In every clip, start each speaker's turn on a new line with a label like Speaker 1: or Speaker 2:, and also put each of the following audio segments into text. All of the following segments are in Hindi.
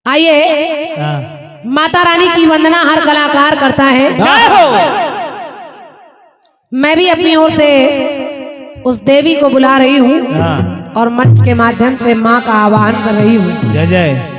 Speaker 1: आइए माता रानी की वंदना हर कलाकार करता है। मैं भी अपनी ओर से उस देवी को बुला रही हूँ और मंच के माध्यम से माँ का आह्वान कर रही हूँ।
Speaker 2: जय जय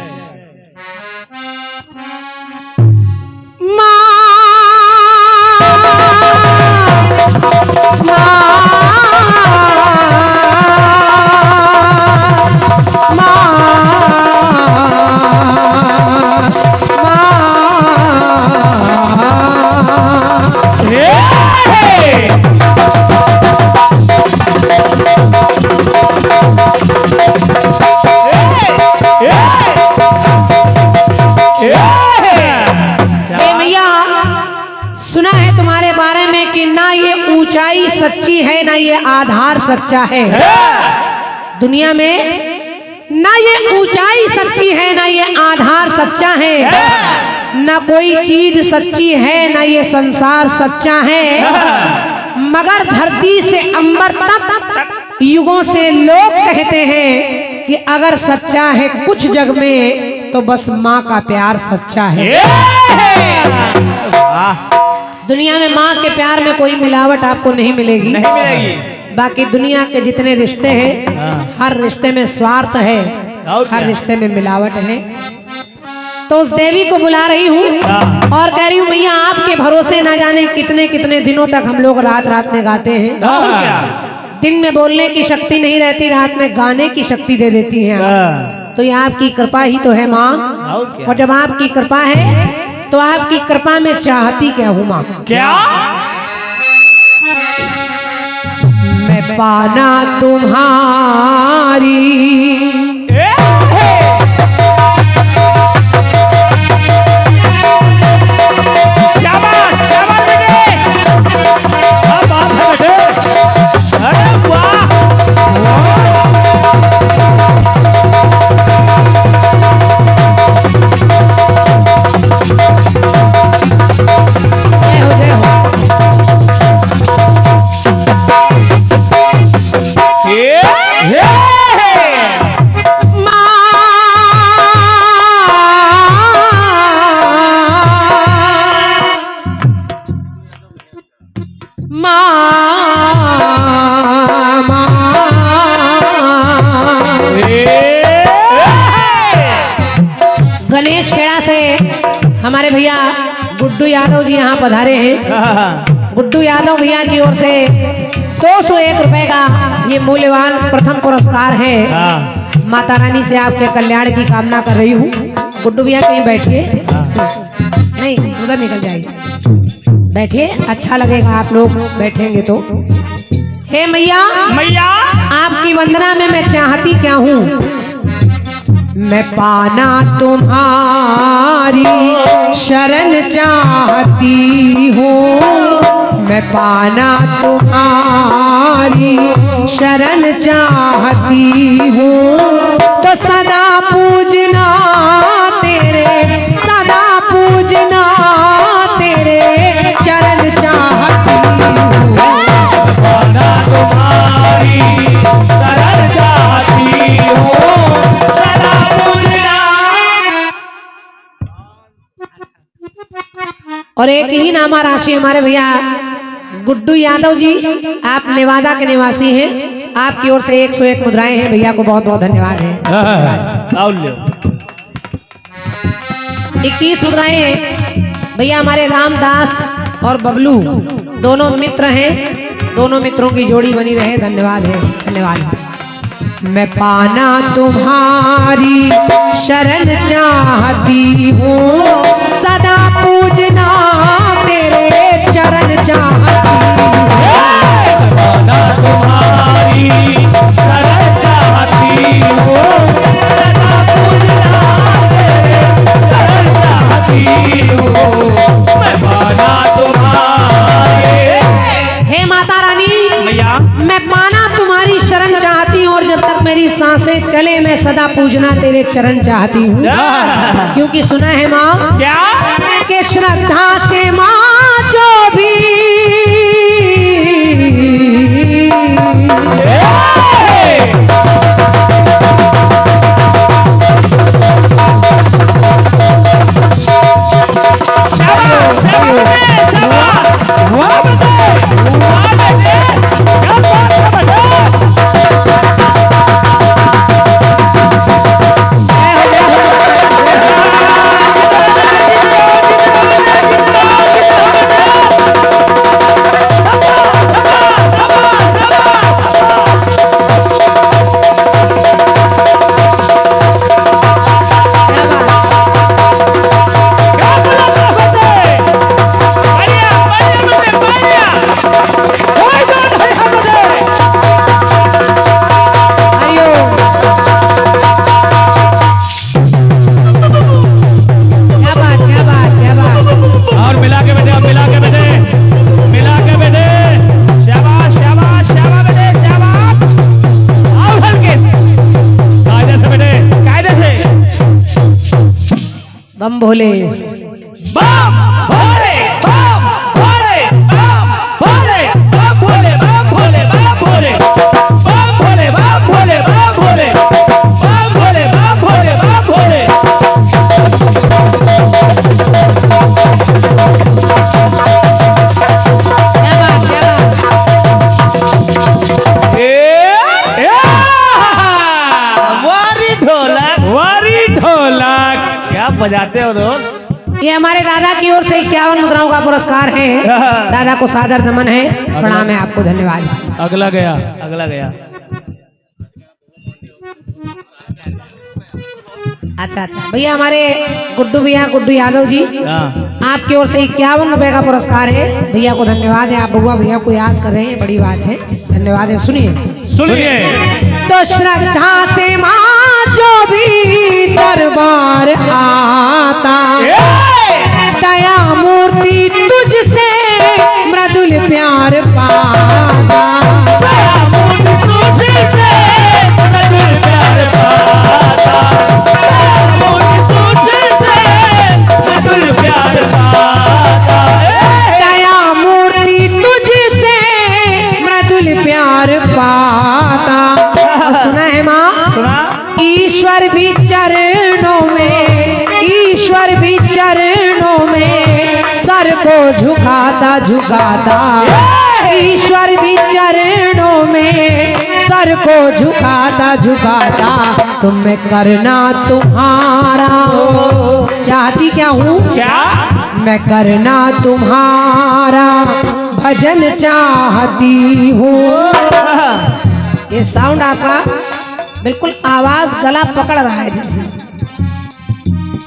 Speaker 1: सुना है तुम्हारे बारे में कि ना ये ऊंचाई सच्ची है ना ये आधार सच्चा है। दुनिया में ना ये ऊंचाई सच्ची है ना ये आधार सच्चा है, ना कोई चीज सच्ची है ना ये संसार सच्चा है। मगर धरती से अंबर तक युगों से लोग कहते हैं कि अगर सच्चा है कुछ जग में तो बस माँ का प्यार सच्चा है। दुनिया में माँ के प्यार में कोई मिलावट आपको नहीं मिलेगी,
Speaker 2: नहीं मिलेगी।
Speaker 1: बाकी दुनिया के जितने रिश्ते हैं हर रिश्ते में स्वार्थ है, हर रिश्ते में मिलावट है। तो उस देवी को बुला रही हूँ और कह रही हूँ भैया आपके भरोसे ना जाने कितने कितने दिनों तक हम लोग रात रात में गाते हैं। दिन में बोलने की शक्ति नहीं रहती, रात में गाने की शक्ति दे देती है। तो ये आपकी कृपा ही तो है माँ, और जब आपकी कृपा है तो आपकी कृपा में चाहती क्या हूँ माँ?
Speaker 2: क्या?
Speaker 1: मैं पाना तुम्हारी गणेश खेड़ा से हमारे भैया गुड्डू यादव जी यहाँ पधारे हैं। गुड्डू यादव भैया की ओर से 201 रुपए का ये मूल्यवान प्रथम पुरस्कार है। माता रानी से आपके कल्याण की कामना कर रही हूँ। गुड्डू भैया कहीं बैठिए, नहीं उधर निकल जाइए, बैठिए, अच्छा लगेगा आप लोग बैठेंगे तो। हे मैया
Speaker 2: मैया
Speaker 1: आपकी वंदना में मैं चाहती क्या हूँ? मैं पाना तुम्हारी शरण चाहती हूँ, मैं पाना तुम्हारी शरण चाहती हूँ। तो सदा पूजना तेरे, सदा पूजना तेरे चरण चाहती हूँ।
Speaker 2: पाना तुम्हारी शरण चाहती हूँ, सदा पूजना।
Speaker 1: और एक ही नामा राशि हमारे भैया गुड्डू यादव जी, आप नेवादा के निवासी हैं, आपकी ओर से 101 मुद्राएं हैं। भैया को बहुत बहुत धन्यवाद है। 21 मुद्राएं हैं भैया हमारे रामदास और बबलू, दोनों मित्र हैं, दोनों मित्रों की जोड़ी बनी रहे। धन्यवाद है, धन्यवाद है। मैं पाना तुम्हारी शरण चाहती हूँ, सदा पूजना तेरे चरण चाहती हूँ।
Speaker 2: पाना तुम्हारी शरण चाहती हूँ, सदा पूजना तेरे चरण चाहती हूँ। मैं पाना तुम्हारे।
Speaker 1: हे माता रानी
Speaker 2: मैया
Speaker 1: मैं पाना तुम्हारी शरण चाहती हूँ, और जब तक मेरी सांसें चले मैं सदा पूजना तेरे चरण चाहती हूँ। क्योंकि सुना है माँ
Speaker 2: क्या
Speaker 1: कि श्रद्धा से माँ जो भी बम भोले।
Speaker 2: बम भोले बम भोले बम भोले बम भोले बम भोले बम भोले बम भोले बम भोले बम भोले बम भोले बम भोले बम भोले।
Speaker 1: क्या बात क्या बात।
Speaker 2: वारी ढोलक क्या बजाते हो दोस्त?
Speaker 1: ये हमारे दादा की ओर से 51 मुद्राओं का पुरस्कार है। दादा को सादर नमन है, प्रणाम है आपको, धन्यवाद।
Speaker 2: अगला गया।
Speaker 1: अच्छा भैया, हमारे गुड्डू यादव जी,
Speaker 2: हाँ।
Speaker 1: आपकी ओर से 51 रुपए का पुरस्कार है। भैया को धन्यवाद है, आप बउआ भैया को याद कर रहे हैं, बड़ी बात है, धन्यवाद है। सुनिए। तो श्रद्धा से माँ जो भी दरबार आता, दया मूर्ति तुझसे मृदुल प्यार पाता। दया मूर्ति तुझसे मृदुल प्यार पाता। सुना है माँ?
Speaker 2: सुना।
Speaker 1: ईश्वर भी चरणों में सर को झुकाता। ईश्वर भी चरणों में सर को झुकाता। तुम में करना तुम्हारा, चाहती क्या हूँ?
Speaker 2: क्या?
Speaker 1: मैं करना तुम्हारा भजन चाहती हूँ। ये साउंड आपका बिल्कुल आवाज गला पकड़ रहा है,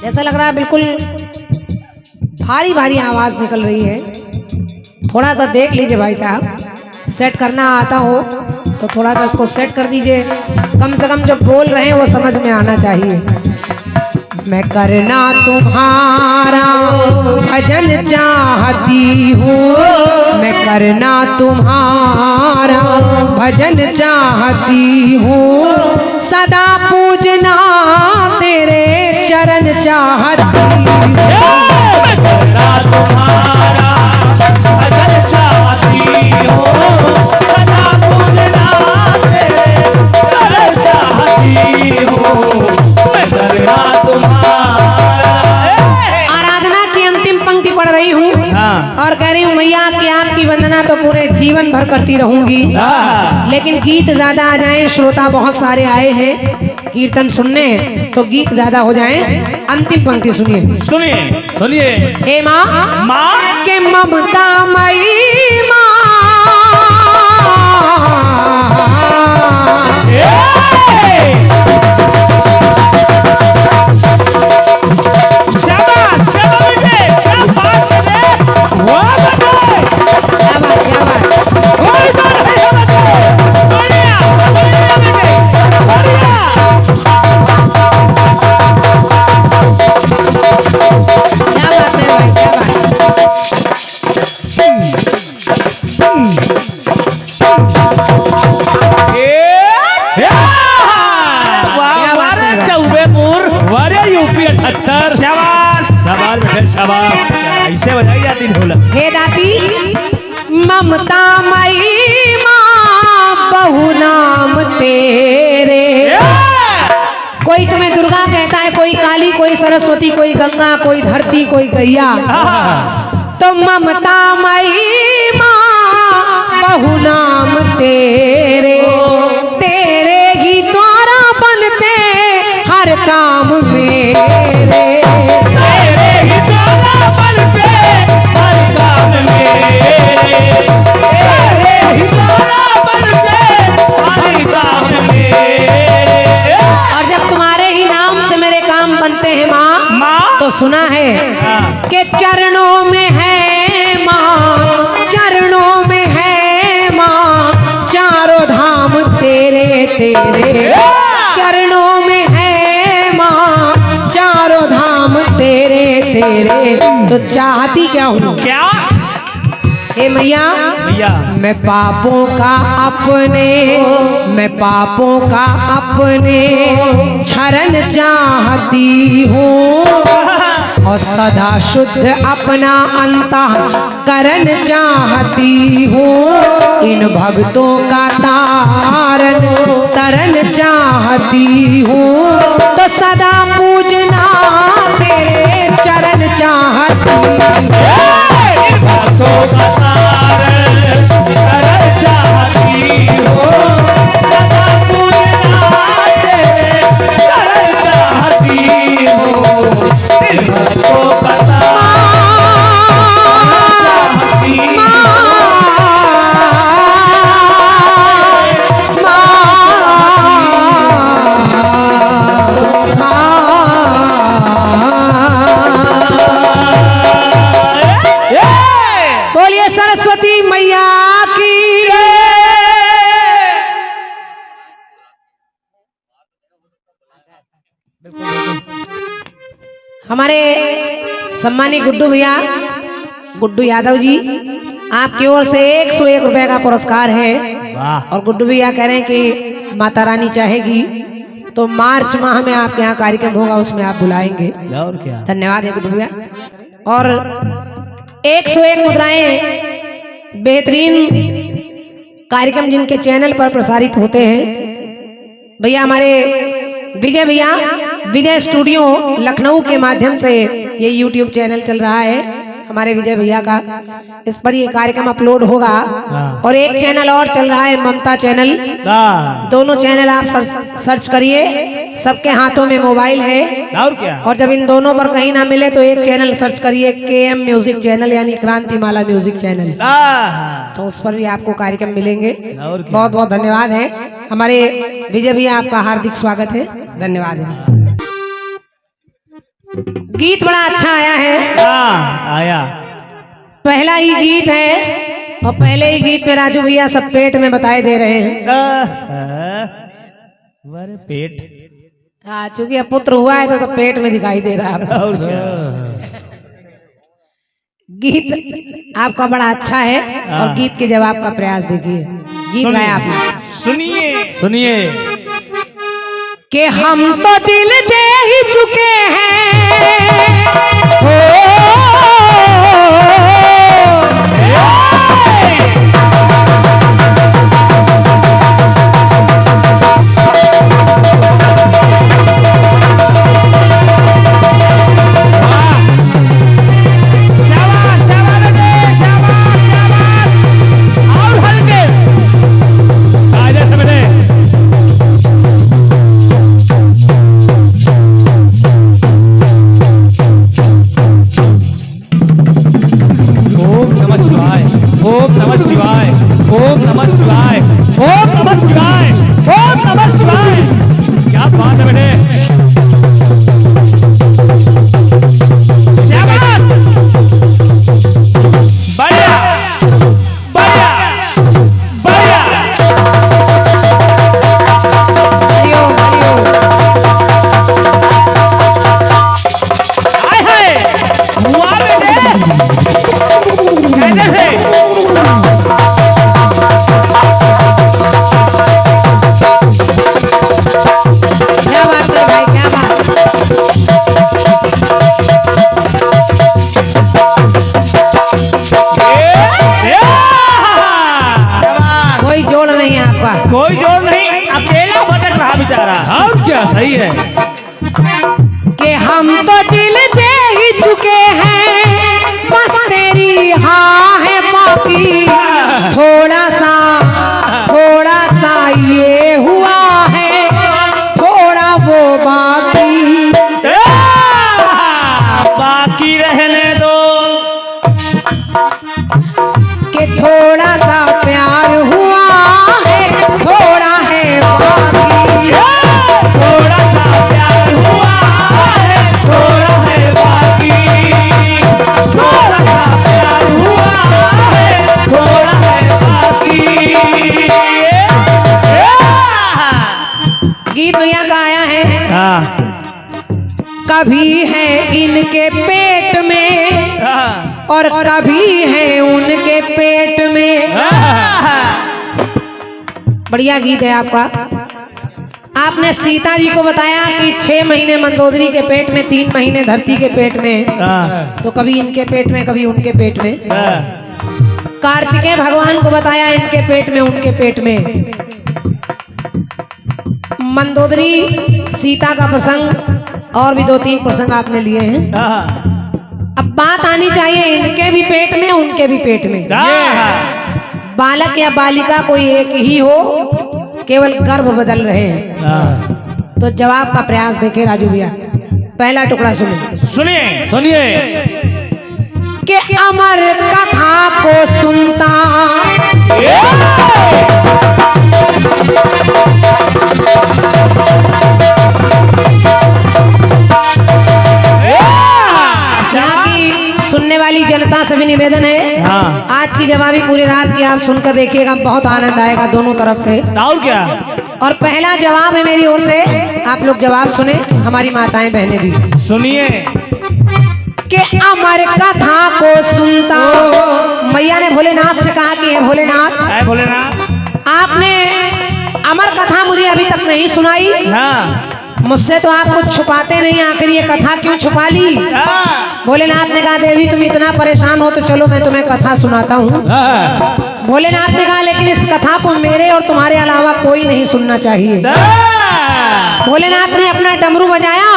Speaker 1: जैसा लग रहा है बिल्कुल भारी आवाज निकल रही है। थोड़ा सा देख लीजिए भाई साहब, सेट करना आता हो तो थोड़ा सा इसको सेट कर दीजिए। कम से कम जो बोल रहे हैं वो समझ में आना चाहिए। मैं करना तुम्हारा भजन चाहती हूँ, मैं करना तुम्हारा भजन चाहती हूँ। सदा पूजना तेरे चरण चाहती हूँ।
Speaker 2: मैं करना तुम्हारा भजन चाहती हूँ, सदा पूजना तेरे चरण चाहती हूँ। मैं करना
Speaker 1: आराधना की अंतिम पंक्ति पढ़ रही हूँ,
Speaker 2: हाँ।
Speaker 1: और कह रही हूँ मैया कि आपकी वंदना तो पूरे जीवन भर करती रहूंगी।
Speaker 2: हाँ।
Speaker 1: लेकिन गीत ज्यादा आ जाएं, श्रोता बहुत सारे आए हैं कीर्तन सुनने, तो गीत ज्यादा हो जाएं। अंतिम पंक्ति
Speaker 2: सुनिए।
Speaker 1: हे माँ के ममता मई माँ,
Speaker 2: यूपी 78। शाबाश बेटे शाबाश, ऐसे बजाई जाती ढोलक।
Speaker 1: हे दादी ममता मई माँ बहु नाम तेरे। कोई तुम्हें दुर्गा कहता है, कोई काली, कोई सरस्वती, कोई गंगा, कोई धरती, कोई गैया। तो ममता मई माँ बहु नाम तेरे, तेरे ही द्वारा बनते हर काम मेरे।
Speaker 2: तेरे ही द्वारा बनते हर काम मेरे, तेरे ही द्वारा बनते हर काम मेरे।
Speaker 1: और जब तुम्हारे ही नाम से मेरे काम बनते हैं माँ, तो सुना है कि चरणों में है माँ, चरणों में है माँ, चारों धाम तेरे तेरे। चरणों में है माँ, चारों धाम तेरे तेरे। तो चाहती क्या हूँ?
Speaker 2: क्या?
Speaker 1: हे मैया, मैं पापों का अपने क्षरण चाहती हूँ। और सदा शुद्ध अपना अंतःकरण चाहती हूँ। इन भक्तों का तारण तरन चाहती हूँ, तो सदा पूजना तेरे चरण चाहती हूँ।
Speaker 2: इन भक्तों का तारण तरन चाहती हूँ, सदा पूजना तेरे चरण चाहती हूँ। इन भक्तों का
Speaker 1: बोलिए सरस्वती मैया की। हमारे सम्मानी गुड्डू भैया, गुड्डू यादव जी, आपकी ओर से 101 रुपए का पुरस्कार है। और गुड्डू भैया कह रहे हैं कि माता रानी चाहेगी तो मार्च माह में आपके यहाँ कार्यक्रम होगा, उसमें आप बुलाएंगे।
Speaker 2: और क्या,
Speaker 1: धन्यवाद है गुड्डू भैया। और 101 मुद्राएं बेहतरीन कार्यक्रम जिनके चैनल पर प्रसारित होते हैं भैया, हमारे विजय भैया, विजय स्टूडियो लखनऊ के माध्यम से ये YouTube चैनल चल रहा है हमारे विजय भैया का। इस पर ये कार्यक्रम अपलोड होगा। और एक चैनल और चल रहा है, ममता चैनल। दोनों चैनल आप सर्च करिए, सबके हाथों में मोबाइल है।
Speaker 2: और क्या,
Speaker 1: और जब इन दोनों पर कहीं ना मिले तो एक चैनल सर्च करिए, KM म्यूजिक चैनल, यानी क्रांतिमाला म्यूजिक चैनल, तो उस पर भी आपको कार्यक्रम मिलेंगे। बहुत बहुत धन्यवाद है हमारे विजय भैया, आपका हार्दिक स्वागत है, धन्यवाद है। गीत बड़ा अच्छा आया है,
Speaker 2: आया
Speaker 1: पहला ही गीत है और पहले ही गीत पे राजू भैया सब पेट में बताए दे रहे हैं।
Speaker 2: पेट,
Speaker 1: हाँ, चूंकि अब पुत्र हुआ है तो पेट में दिखाई दे रहा है।
Speaker 2: और क्या,
Speaker 1: गीत आपका बड़ा अच्छा है और गीत के जवाब का प्रयास देखिए। गीत गाया आपने,
Speaker 2: सुनिए सुनिए।
Speaker 1: कि हम तो दिल दे ही चुके हैं, हो
Speaker 2: कोई जोर नहीं, अकेला भटक रहा बेचारा। और क्या, सही है
Speaker 1: कि हम तो दिल दे ही चुके हैं, बस तेरी हाँ है बाकी। थोड़ा सा ये हुआ है, थोड़ा वो बाकी।
Speaker 2: बाकी रहने दो,
Speaker 1: कि थोड़ा सा प्यार हुआ है, थोड़ा है बाकी।
Speaker 2: थोड़ा सा प्यार हुआ है, थोड़ा है बाकी। थोड़ा सा प्यार हुआ है, थोड़ा है बाकी।
Speaker 1: गीत भैया का आया है, कभी है इनके पेट में और कभी है उनके पेट में। बढ़िया गीत है आपका। आपने सीता जी को बताया कि 6 महीने मंदोदरी के पेट में, 3 महीने धरती के पेट में, तो कभी इनके पेट में कभी उनके पेट में। कार्तिकेय भगवान को बताया इनके पेट में उनके पेट में। मंदोदरी सीता का प्रसंग और भी 2-3 प्रसंग आपने लिए हैं। अब बात आनी चाहिए इनके भी पेट में उनके भी पेट में। बालक या बालिका कोई एक ही हो, केवल गर्भ बदल रहे हैं। तो जवाब का प्रयास देखे राजू भैया। पहला टुकड़ा सुनिए कि अमर कथा को सुनता यहाँ की सुनने वाली जनता से भी निवेदन है, आज की जवाबी पूरी रात की आप सुनकर देखिएगा, बहुत आनंद आएगा दोनों तरफ से।
Speaker 2: और क्या?
Speaker 1: और पहला जवाब है मेरी ओर से, आप लोग जवाब सुने, हमारी माताएं बहनें भी
Speaker 2: सुनिए
Speaker 1: कि अमर कथा को सुनता। मैया ने भोलेनाथ से कहा कि भोलेनाथ, आपने अमर कथा मुझे अभी तक नहीं सुनाई, मुझसे तो आप कुछ छुपाते नहीं, आखिर ये कथा क्यों छुपा ली? भोलेनाथ ने कहा देवी तुम इतना परेशान हो तो चलो मैं तुम्हें कथा सुनाता हूँ। भोलेनाथ ने कहा लेकिन इस कथा को मेरे और तुम्हारे अलावा कोई नहीं सुनना चाहिए। भोलेनाथ ने अपना डमरू बजाया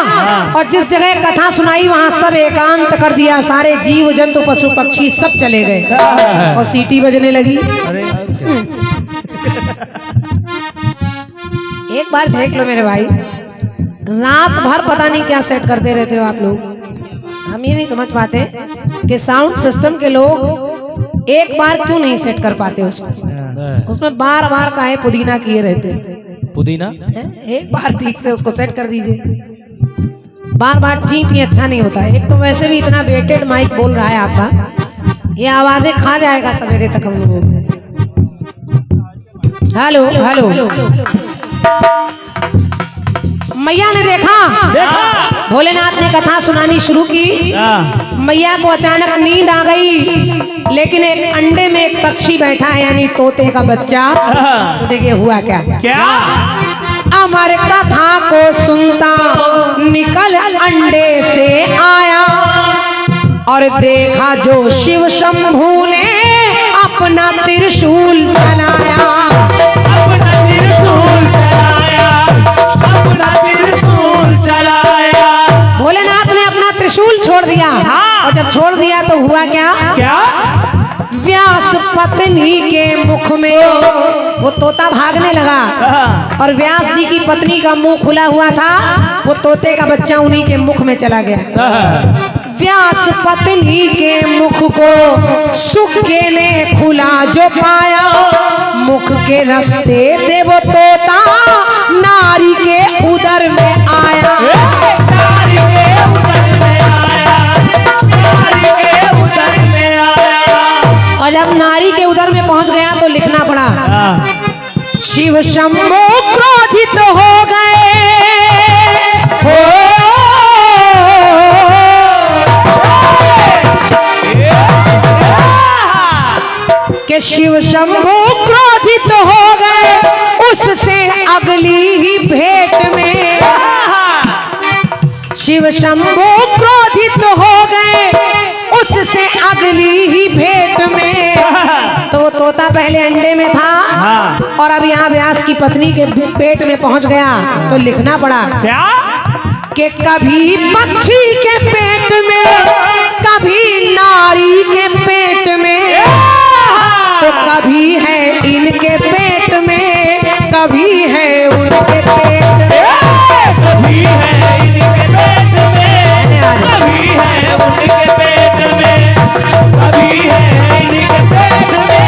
Speaker 1: और जिस जगह कथा सुनाई वहाँ सब एकांत कर दिया, सारे जीव जंतु पशु पक्षी सब चले गए और सीटी बजने लगी। एक बार देख लो मेरे भाई, रात भर पता नहीं क्या सेट करते रहते हो आप लोग। हम ये नहीं समझ पाते कि साउंड सिस्टम के लोग एक बार क्यों नहीं सेट कर पाते उसको। उसमें बार बार काहे पुदीना किए रहते, पुदीना एक बार ठीक से उसको सेट कर दीजिए। बार बार चीप ही अच्छा नहीं होता है। एक तो वैसे भी इतना वेटेड माइक बोल रहा है आपका, ये आवाजें खा जाएगा सवेरे तक हम लोगों को। हेलो हेलो, मैया ने देखा भोलेनाथ ने कथा सुनानी शुरू की। मैया को अचानक नींद आ गई, लेकिन एक अंडे में एक पक्षी बैठा है, यानी तोते का बच्चा। तो देखिए हुआ क्या क्या। अमर कथा को सुनता निकल अंडे से आया और देखा जो शिव शंभू ने अपना त्रिशूल चलाया। भोलेनाथ ने अपना त्रिशूल छोड़ दिया। और जब छोड़ दिया तो हुआ क्या क्या। व्यास पत्नी के मुख में वो तोता भागने लगा और व्यास जी की पत्नी का मुंह खुला हुआ था, वो तोते का बच्चा उन्हीं के मुख में चला गया। व्यास पत्नी के मुख को सुख के ने खुला जो पाया, मुख के रास्ते से वो तोता नारी के उदर में आया। नारी के उदर में आया, नारी के उदर में आया। और जब नारी के उदर में पहुंच गया तो लिखना पड़ा, शिव शंभू क्रोधित हो गए कि शिव शंभू क्रोधित हो गए उससे अगली ही भेंट में। शिव शंभू क्रोधित हो गए उससे अगली ही भेंट में। तो वो तोता पहले अंडे में था और अब यहाँ व्यास की पत्नी के पेट में पहुंच गया तो लिखना पड़ा क्या कि कभी पक्षी के पेट में, कभी नारी के पेट में, तो कभी है इनके पेट में, कभी है उनके पेट में। कभी है इनके पेट में, कभी है उनके पेट में, कभी है इनके पेट में,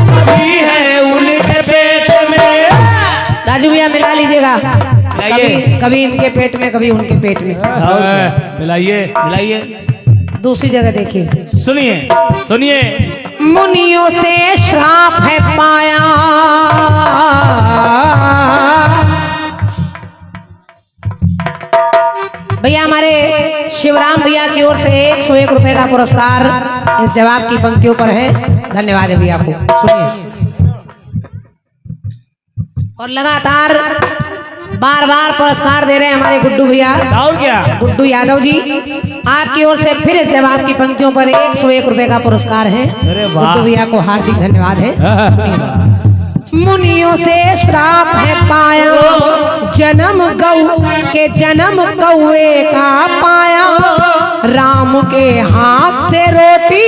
Speaker 1: कभी है उनके पेट में। राजू भैया मिला लीजिएगा, कभी इनके पेट में कभी उनके पेट में।
Speaker 2: मिलाइए मिलाइए।
Speaker 1: दूसरी जगह देखिए,
Speaker 2: सुनिए सुनिए।
Speaker 1: मुनियों से श्राप है पाया, भैया हमारे शिवराम भैया की ओर से 101 रुपए का पुरस्कार इस जवाब की पंक्तियों पर है। धन्यवाद है भैया आपको। सुनिए। और लगातार बार बार पुरस्कार दे रहे हैं हमारे गुड्डू भैया,
Speaker 2: और क्या?
Speaker 1: गुड्डू यादव जी। आपकी ओर से फिर से आपकी पंक्तियों पर 101 रुपए का पुरस्कार है।
Speaker 2: अरे वाह।
Speaker 1: गुड्डू भैया को हार्दिक धन्यवाद है। मुनियों से श्राप है पाया, जन्म गौ के जन्म कौए का पाया, राम के हाथ से रोटी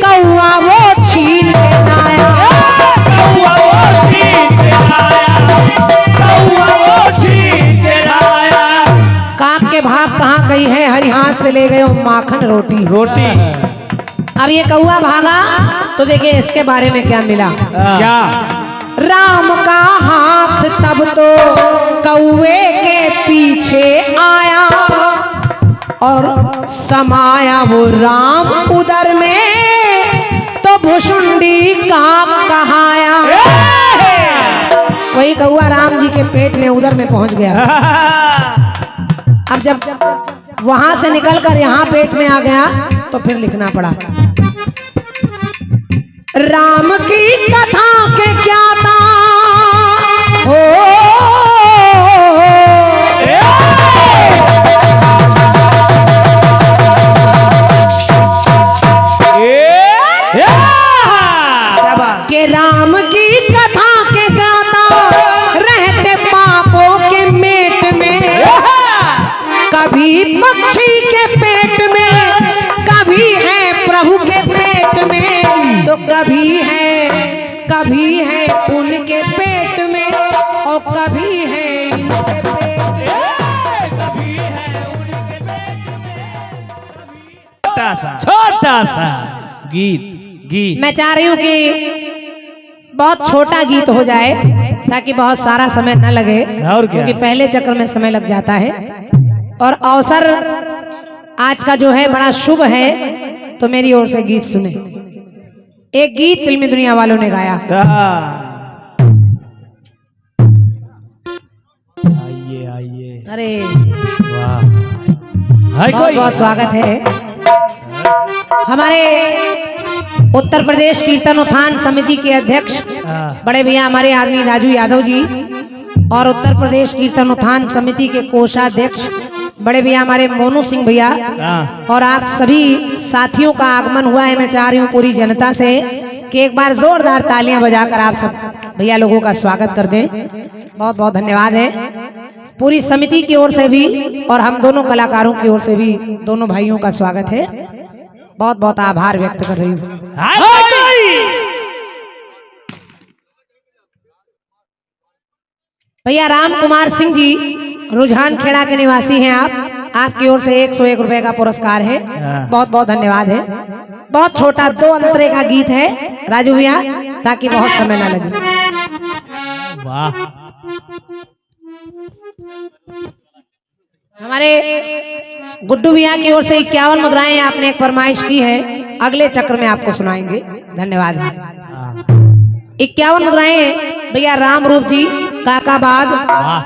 Speaker 1: कौआ वो छीन के लाया।
Speaker 2: कौआ वो छीन के लाया, कौआ वो छीन के लाया।
Speaker 1: काक के भाग कहाँ गई है, हरी हाथ से ले गए वो माखन रोटी।
Speaker 2: रोटी
Speaker 1: अब ये कौआ भागा तो देखिए इसके बारे में क्या मिला।
Speaker 2: क्या?
Speaker 1: राम का हाथ तब तो कौए के पीछे आया, और समाया वो राम उदर में तो भुषुंडी काक कहाया। वही कौआ राम जी के पेट में उदर में पहुंच गया। अब जब वहां से निकलकर यहाँ पेट में आ गया तो फिर लिखना पड़ा। राम की कथा के क्या था हो, के राम की कथा के क्या था, रहते पापों के मेट में, कभी पक्षी के पेट में, कभी है प्रभु के पेट में, तो कभी है उनके पेट में, और कभी है इनके पेट में,
Speaker 2: कभी है उनके पेट में। छोटा सा गीत
Speaker 1: मैं चाह रही हूँ कि बहुत छोटा गीत हो जाए ताकि बहुत सारा समय न लगे,
Speaker 2: और क्या?
Speaker 1: क्योंकि पहले चक्र में समय लग जाता है। और अवसर आज का जो है बड़ा शुभ है, तो मेरी ओर से गीत सुने। एक गीत फिल्मी दुनिया वालों ने गाया।
Speaker 2: आइए आइए।
Speaker 1: अरे
Speaker 2: वाह, है
Speaker 1: बहुत
Speaker 2: कोई?
Speaker 1: बहुत स्वागत है हमारे उत्तर प्रदेश कीर्तन उत्थान समिति के अध्यक्ष बड़े भैया हमारे आदमी राजू यादव जी, और उत्तर प्रदेश कीर्तन उत्थान समिति के कोषाध्यक्ष बड़े भैया हमारे मोनू सिंह भैया, और आप सभी साथियों का आगमन हुआ है। मैं चाह रही हूँ पूरी जनता से कि एक बार जोरदार तालियां बजाकर आप सब भैया लोगों का स्वागत कर दें। बहुत बहुत धन्यवाद है पूरी समिति की ओर से भी, और हम दोनों कलाकारों की ओर से भी दोनों भाइयों का स्वागत है। बहुत बहुत आभार व्यक्त कर रही हूँ। भैया राम कुमार सिंह जी रुझान खेड़ा के निवासी हैं आप, आपकी ओर से 101 रुपए का पुरस्कार है। बहुत बहुत धन्यवाद है। बहुत छोटा 2 अंतरे का गीत है राजू भैया, ताकि बहुत समय ना लगे।
Speaker 2: वाह,
Speaker 1: हमारे गुड्डू भैया की ओर से 51 मुद्राएं आपने एक फरमाइश की है, अगले चक्र में आपको सुनाएंगे। धन्यवाद है। 51 मुद्राएं भैया राम रूप जी काकाबाद,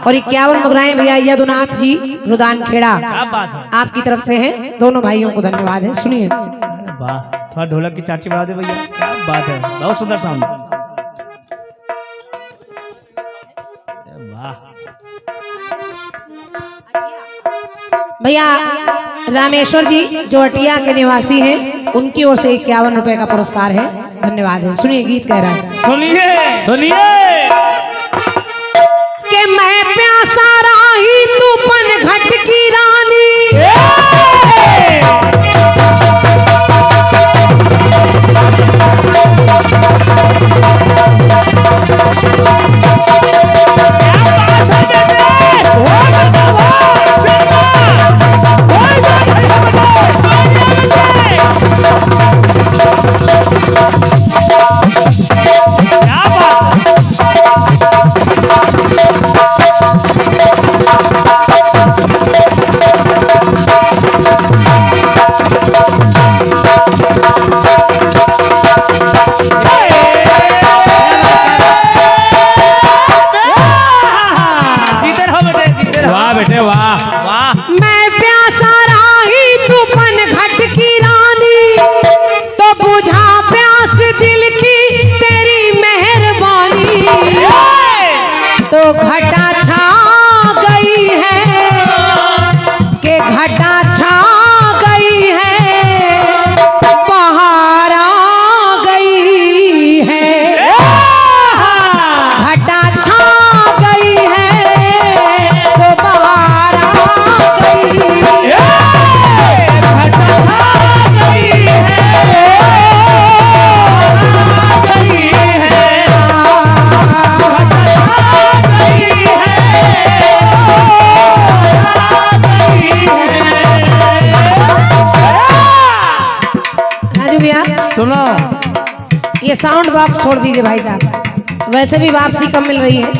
Speaker 1: और 51 मुद्राएं भैया यदुनाथ जी रुदान खेड़ा आपकी तरफ से है। दोनों भाइयों को धन्यवाद है। सुनिए।
Speaker 2: वाह, थोड़ा ढोलक की चाटी बढ़ा दे भैया, क्या बात है, बहुत सुंदर साउंड। वाह
Speaker 1: भैया रामेश्वर जी जो अटिया के निवासी हैं, उनकी ओर से 51 रुपए का पुरस्कार है। धन्यवाद है। सुनिए गीत कह रहा है।
Speaker 2: सुनिए सुनिए।
Speaker 1: कि मैं प्यासा राही तू पन घट की रानी, साउंड बॉक्स छोड़ दीजिए भाई साहब, वैसे भी वापसी कम मिल रही है।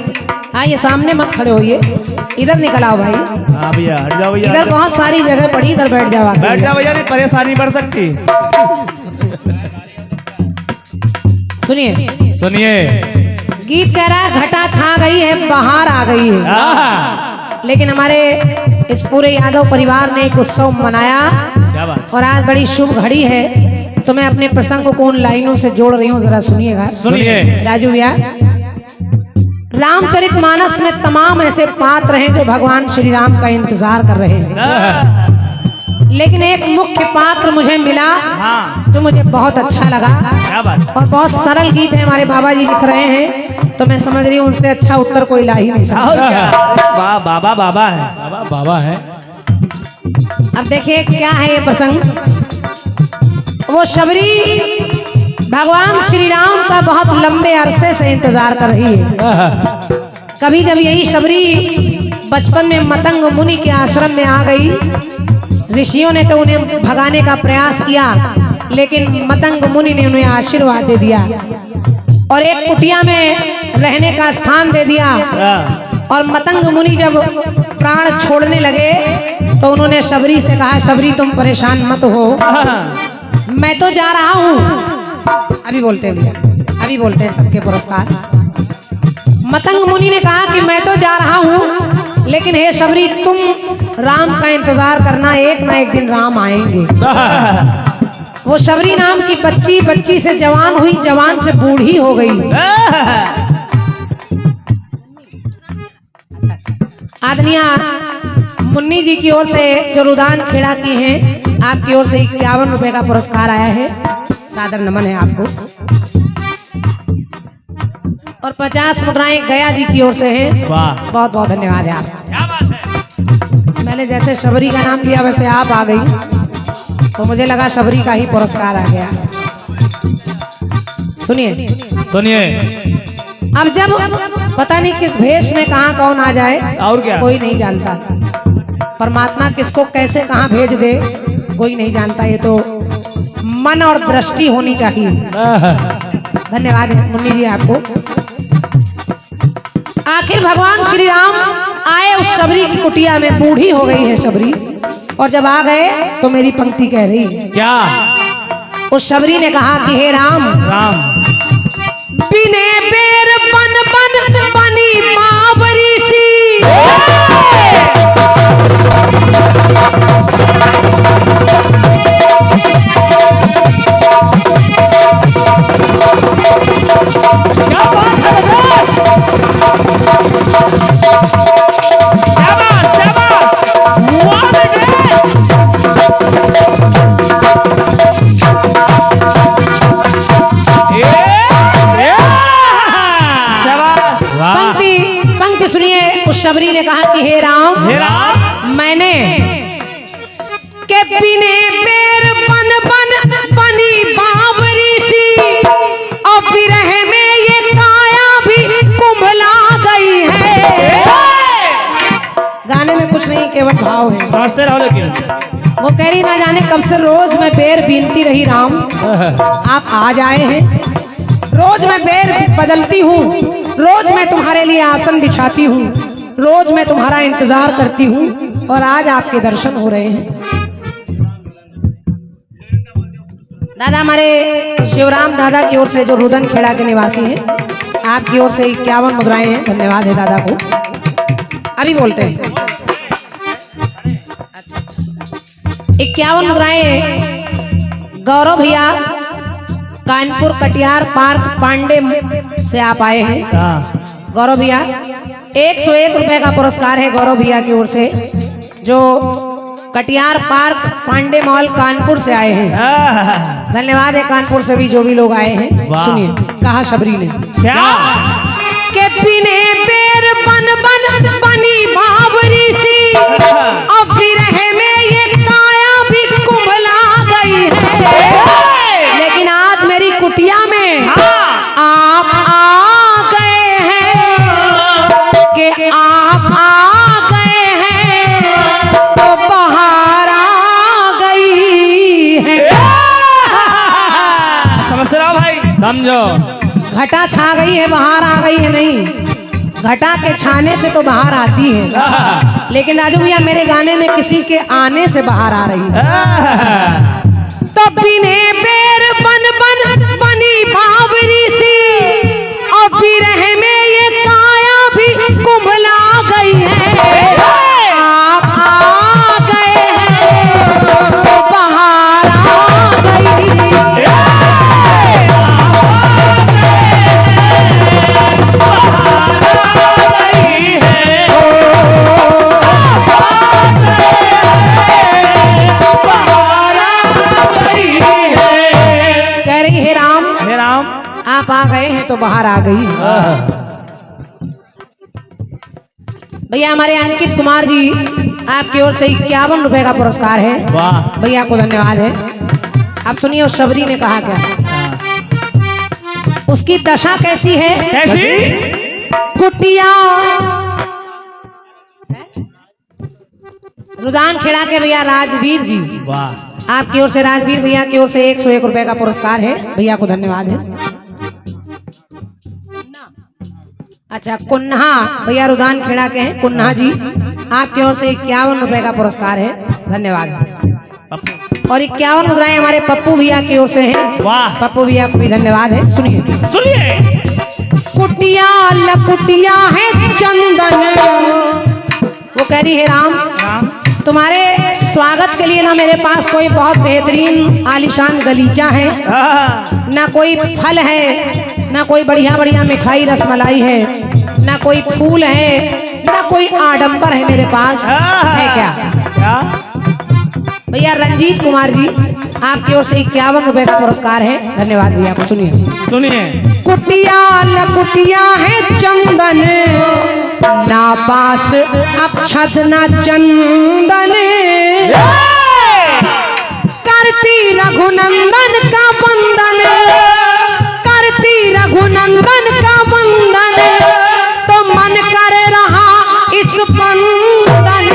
Speaker 1: हाँ, ये सामने मत खड़े होइए, इधर निकल आओ भाई।
Speaker 2: हाँ भैया हट जाओ भैया,
Speaker 1: इधर बहुत सारी जगह पड़ी, इधर बैठ जाओ आके।
Speaker 2: बैठ जाओ भैया, नहीं परेशानी बढ़ सकती।
Speaker 1: सुनिए
Speaker 2: सुनिए,
Speaker 1: गीत कह रहा है घटा छा गई है, बाहर आ गई है।
Speaker 2: हाँ,
Speaker 1: लेकिन हमारे इस पूरे यादव परिवार ने एक उत्सव मनाया
Speaker 2: क्या बात।
Speaker 1: और आज बड़ी शुभ घड़ी है, तो मैं अपने प्रसंग को उन लाइनों से जोड़ रही हूँ, जरा सुनिएगा।
Speaker 2: सुनिए
Speaker 1: राजू भैया, रामचरितमानस में तमाम ऐसे पात्र हैं जो भगवान श्री राम का इंतजार कर रहे हैं, लेकिन एक मुख्य पात्र मुझे मिला
Speaker 2: हाँ,
Speaker 1: जो मुझे बहुत अच्छा लगा।
Speaker 2: क्या बात।
Speaker 1: और बहुत सरल गीत है, हमारे बाबा जी लिख रहे हैं, तो मैं समझ रही हूँ उनसे अच्छा उत्तर कोई ला ही नहीं सकता।
Speaker 2: और क्या, वाह, बाबा बाबा है, बाबा बाबा है।
Speaker 1: अब देखिए क्या है ये प्रसंग। वो शबरी भगवान श्री राम का बहुत लंबे अरसे से इंतजार कर रही है। कभी जब यही शबरी बचपन में मतंग मुनि के आश्रम में आ गई, ऋषियों ने तो उन्हें भगाने का प्रयास किया, लेकिन मतंग मुनि ने उन्हें आशीर्वाद दे दिया और एक कुटिया में रहने का स्थान दे दिया। और मतंग मुनि जब प्राण छोड़ने लगे तो उन्होंने शबरी से कहा, शबरी तुम परेशान मत हो, मैं तो जा रहा हूँ। अभी बोलते हैं भैया, अभी बोलते हैं सबके पुरस्कार। मतंग मुनि ने कहा कि मैं तो जा रहा हूँ, लेकिन हे शबरी तुम राम का इंतजार करना, एक ना एक दिन राम आएंगे। वो शबरी नाम की बच्ची से जवान हुई, जवान से बूढ़ी हो गई। आदमिया मुन्नी जी की ओर से जो रुदान खेड़ा की हैं, आपकी ओर से 51 रुपए का पुरस्कार आया है, सादर नमन है आपको। और 50 मुद्राएं गया जी की ओर से हैं, बहुत बहुत धन्यवाद है आपका।
Speaker 2: क्या बात है।
Speaker 1: मैंने जैसे शबरी का नाम लिया वैसे आप आ गई, तो मुझे लगा शबरी का ही पुरस्कार आ गया। सुनिए
Speaker 2: सुनिए,
Speaker 1: अब जब पता नहीं किस भेष में कहाँ कौन आ जाए,
Speaker 2: और क्या,
Speaker 1: कोई नहीं जानता। परमात्मा किसको कैसे कहाँ भेज दे कोई नहीं जानता, ये तो मन और दृष्टि होनी चाहिए। धन्यवाद है मुन्नी जी आपको। आखिर भगवान श्री राम आए उस शबरी की कुटिया में, बूढ़ी हो गई है शबरी, और जब आ गए तो मेरी पंक्ति कह रही है
Speaker 2: क्या।
Speaker 1: उस शबरी ने कहा कि हे राम,
Speaker 2: राम
Speaker 1: बिने बेर बन बन बनी बावरी सी,
Speaker 2: क्या बात है बेटा? शाबाश शाबाश, वाह बेटे। शाबाश, वाह।
Speaker 1: पंक्ति सुनिए। उस शबरी ने कहा कि हे राम, मैंने के बिने बेर बन बन बनी बावरी सी, और विरह में ये काया भी कुंभला गई है। गाने में कुछ नहीं, केवल भाव है,
Speaker 2: समझते रहो। लेकिन
Speaker 1: वो कह रही ना जाने कब से रोज मैं बेर बीनती रही राम, आप आज आए हैं। रोज मैं बेर बदलती हूँ, रोज मैं तुम्हारे लिए आसन बिछाती हूँ, रोज मैं तुम्हारा इंतजार करती हूँ, और आज आपके दर्शन हो रहे हैं। दादा हमारे शिवराम दादा की ओर से जो रुदन खेड़ा के निवासी हैं, आपकी ओर से 51 मुद्राएं हैं, धन्यवाद है दादा को। अभी बोलते हैं 51 मुद्राएं गौरव भैया कानपुर कटियार पार्क पांडे से आप आए हैं। गौरव भैया 101 रुपए का पुरस्कार है गौरव भैया की ओर से, जो कटियार पार्क पांडे मॉल कानपुर से आए हैं। धन्यवाद है कानपुर से भी जो भी लोग आए हैं। सुनिए कहा शबरी ने
Speaker 2: क्या
Speaker 1: के बिने बेर बन बन बनी बावरी सी, अब विरह में ये काया भी कुंभला गई है। लेकिन आज मेरी कुटिया में आप आ गए हैं, कि आप आ गए हैं तो बाहर आ गई है।
Speaker 2: समझते रहो भाई, समझो।
Speaker 1: घटा छा गई है, बाहर आ गई है नहीं, घटा के छाने से तो बाहर आती है, लेकिन राजू भैया मेरे गाने में किसी के आने से बाहर आ रही है। तो बिने बेर बन बन बनी बावरी सी, और बिरह में ये काया भी कुंभला गई है। आप आ गए हैं तो बाहर आ गई। कह रही है राम,
Speaker 2: हे राम,
Speaker 1: आप आ गए हैं तो बाहर आ गई। भैया हमारे अंकित कुमार जी आपकी ओर से 51 रुपए का पुरस्कार है।
Speaker 2: वाह।
Speaker 1: भैया को धन्यवाद है। आप सुनिए उस शबरी ने कहा क्या, उसकी दशा कैसी है।
Speaker 2: कैसी?
Speaker 1: कुटिया रुदान खेड़ा के भैया राजवीर जी,
Speaker 2: वाह।
Speaker 1: आपकी ओर से राजवीर भैया की ओर से 101 रुपए का पुरस्कार है। भैया को धन्यवाद है। अच्छा कुन्हा भैया रुदान खेड़ा के हैं, कुन्हा जी आपकी ओर से 51 रुपए का पुरस्कार है। धन्यवाद। और 51 मुद्राएं हमारे पप्पू भैया की ओर से हैं।
Speaker 2: वाह।
Speaker 1: पप्पू भैया को भी धन्यवाद है। सुनिए
Speaker 2: सुनिए।
Speaker 1: कुटिया लकुटिया है चंदन, वो कह रही है राम,
Speaker 2: राम,
Speaker 1: तुम्हारे स्वागत के लिए ना मेरे पास कोई बहुत बेहतरीन आलीशान गलीचा है, ना कोई फल है, ना कोई बढ़िया बढ़िया मिठाई रसमलाई है, ना कोई फूल है, ना कोई आडंबर है मेरे पास। है क्या?
Speaker 2: क्या?
Speaker 1: भैया रंजीत कुमार जी आपकी ओर से 51 रुपए का पुरस्कार है। धन्यवाद भैया को। सुनिए
Speaker 2: सुनिए।
Speaker 1: कुटिया लकुटिया है चंदन, ना पास अक्षत ना चंदन, करती रघुनंदन का वंदन, करती रघुनंदन का वंदन, तो मन कर रहा इस बंदन।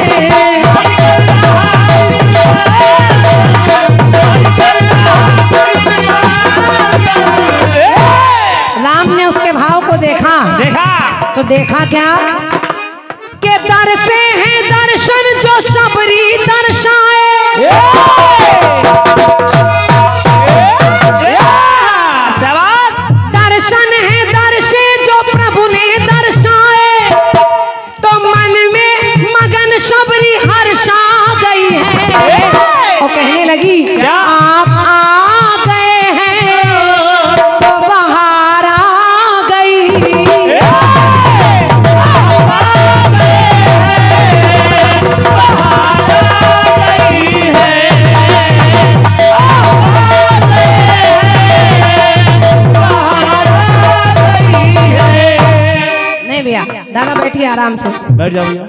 Speaker 1: राम ने उसके भाव को देखा, तो देखा क्या के दर से है दर्शन जो शबरी दर्शाए, दर्शन है दर्शे जो प्रभु ने दर्शाए, तो मन में मगन शबरी हर्षा गई है। और कहने लगी आप आ गए हैं तो बाहर आ गई। नहीं भैया दादा बैठिए आराम से,
Speaker 2: बैठ जाओ भैया।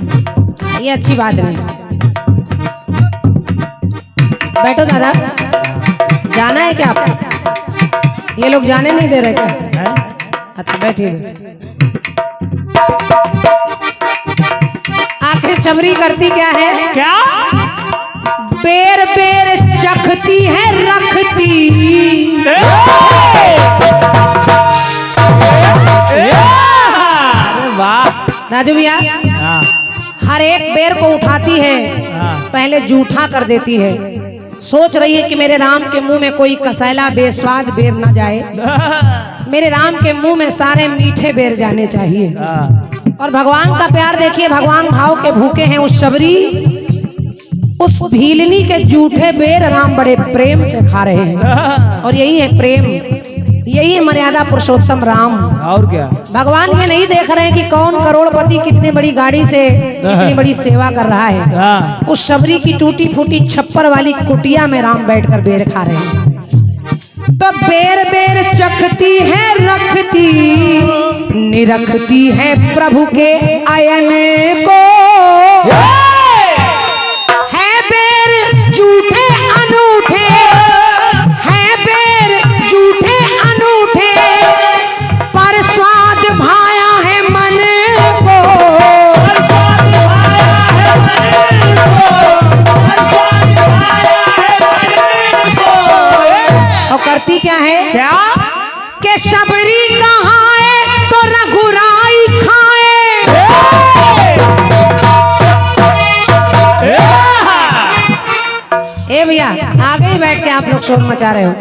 Speaker 1: ये अच्छी बात नहीं। बैठो दादा। जाना है क्या आपको? ये लोग जाने नहीं दे रहे क्या? अच्छा बैठिए। आखिर चमरी करती क्या है?
Speaker 2: क्या?
Speaker 1: बेर बेर चखती है रखती,
Speaker 2: अरे वाह।
Speaker 1: राजू भैया
Speaker 2: हाँ,
Speaker 1: हर एक बेर को उठाती है,
Speaker 2: हाँ।
Speaker 1: पहले जूठा कर देती है, सोच रही है कि मेरे राम के मुंह में कोई कसैला बेस्वाद बेर ना जाए, मेरे राम के मुंह में सारे मीठे बेर जाने चाहिए। और भगवान का प्यार देखिए, भगवान भाव के भूखे हैं। उस शबरी उस भीलनी के जूठे बेर राम बड़े प्रेम से खा रहे हैं। और यही है प्रेम, यही है मर्यादा पुरुषोत्तम राम।
Speaker 2: और क्या?
Speaker 1: भगवान ये नहीं देख रहे हैं कि कौन करोड़पति कितनी बड़ी गाड़ी से कितनी बड़ी सेवा कर रहा है। उस शबरी की टूटी फूटी छप्पर वाली कुटिया में राम बैठकर बेर खा रहे हैं। तो बेर बेर चखती है रखती, निरखती है प्रभु के आयन को, है बेर झूठे अनूठे, है बेर झूठे अनूठे, पर स्वाद भाया है मन को। और करती क्या है?
Speaker 2: क्या?
Speaker 1: के शबरी कहाँ है तो रघुराई खाए। ए भैया आगे ही बैठ के आप लोग शोर मचा रहे हो।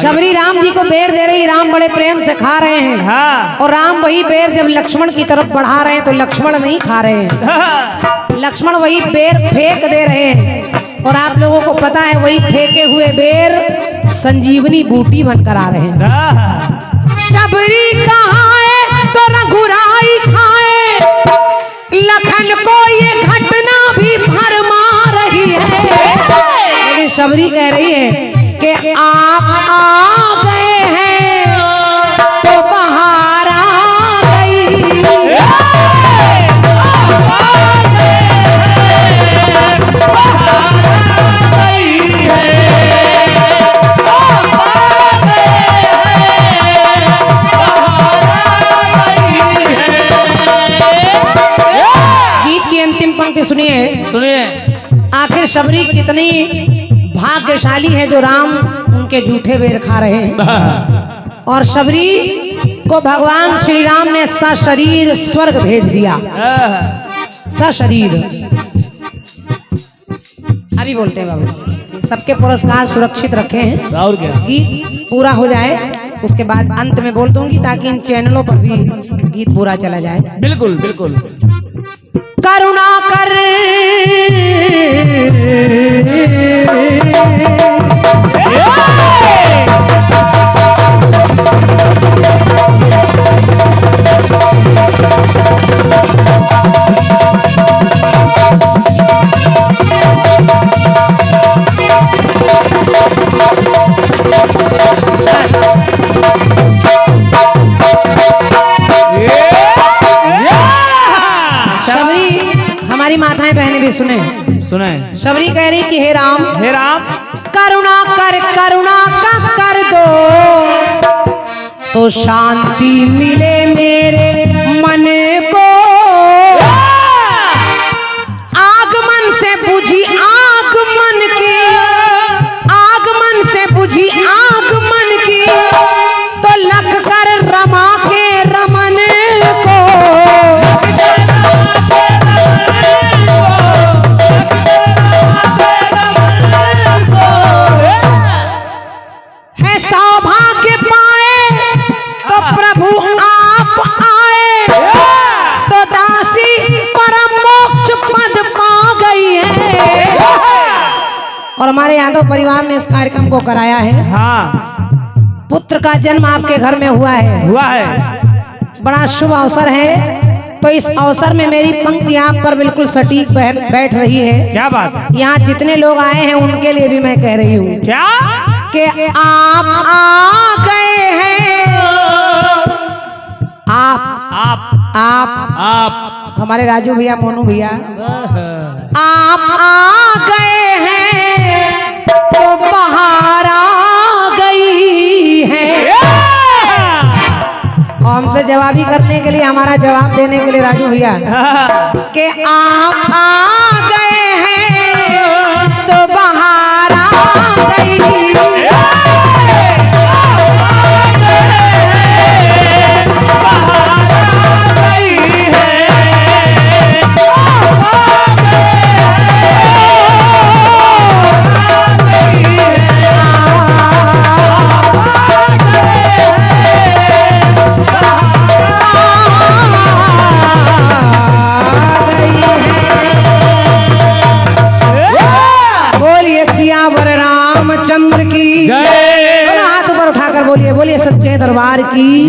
Speaker 1: शबरी राम जी को बेर दे रही, राम बड़े प्रेम से खा रहे हैं।
Speaker 2: हाँ।
Speaker 1: और राम वही बेर जब लक्ष्मण की तरफ बढ़ा रहे हैं तो लक्ष्मण नहीं खा रहे हैं, लक्ष्मण वही बेर फेंक दे रहे हैं। और आप लोगों को पता है वही फेंके हुए बेर संजीवनी बूटी बनकर आ रहे हैं। शबरी कहाँ है तो रघुराई खाए, लखन को ये घटना भी भरमा रही है। लेकिन शबरी कह रही है कि आप आ गए हैं तो बहार आ गई। गीत की अंतिम पंक्ति सुनिए। आखिर शबरी कितनी भाग्यशाली है जो राम उनके जूठे बेर खा रहे हैं। और शबरी को भगवान श्री राम ने सशरीर स्वर्ग भेज दिया। सशरीर अभी बोलते हैं बाबू, सबके पुरस्कार सुरक्षित रखे हैं।
Speaker 2: और क्या?
Speaker 1: गीत पूरा हो जाए उसके बाद अंत में बोल दूंगी ताकि इन चैनलों पर भी गीत पूरा चला जाए।
Speaker 2: बिल्कुल बिल्कुल।
Speaker 1: करुणा कर हमारी माताएं बहनें भी सुने। शबरी कह रही कि हे राम करुणा का कर दो तो शांति मिले मेरे मन को। आगमन से बुझी आगमन की, आगमन से बुझी आगमन की तो लख कर रमा के रमन को। सौभाग्य पाए तो प्रभु आप आए तो दासी परम मोक्ष पद पा गई है। और हमारे यादव परिवार ने इस कार्यक्रम को कराया है।
Speaker 2: हाँ।
Speaker 1: पुत्र का जन्म आपके घर में हुआ है। बड़ा शुभ अवसर है। तो इस अवसर में मेरी पंक्ति आप पर बिल्कुल सटीक बैठ रही है।
Speaker 2: क्या बात?
Speaker 1: यहाँ जितने लोग आए हैं उनके लिए भी मैं कह रही हूँ
Speaker 2: क्या
Speaker 1: कि आप आ गए हैं। आप हमारे राजू भैया, मोनू भैया, आप आ गए हैं तो बहार आ गई है। और हमसे जवाबी करने के लिए, हमारा जवाब देने के लिए राजू भैया कि आप आ गए हैं तो बहार आ गई। बोलिए सच्चे दरबार की,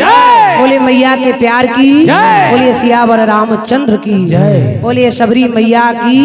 Speaker 1: बोलिए मैया के प्यार की, बोलिए सियावर रामचंद्र की, बोलिए शबरी मैया की।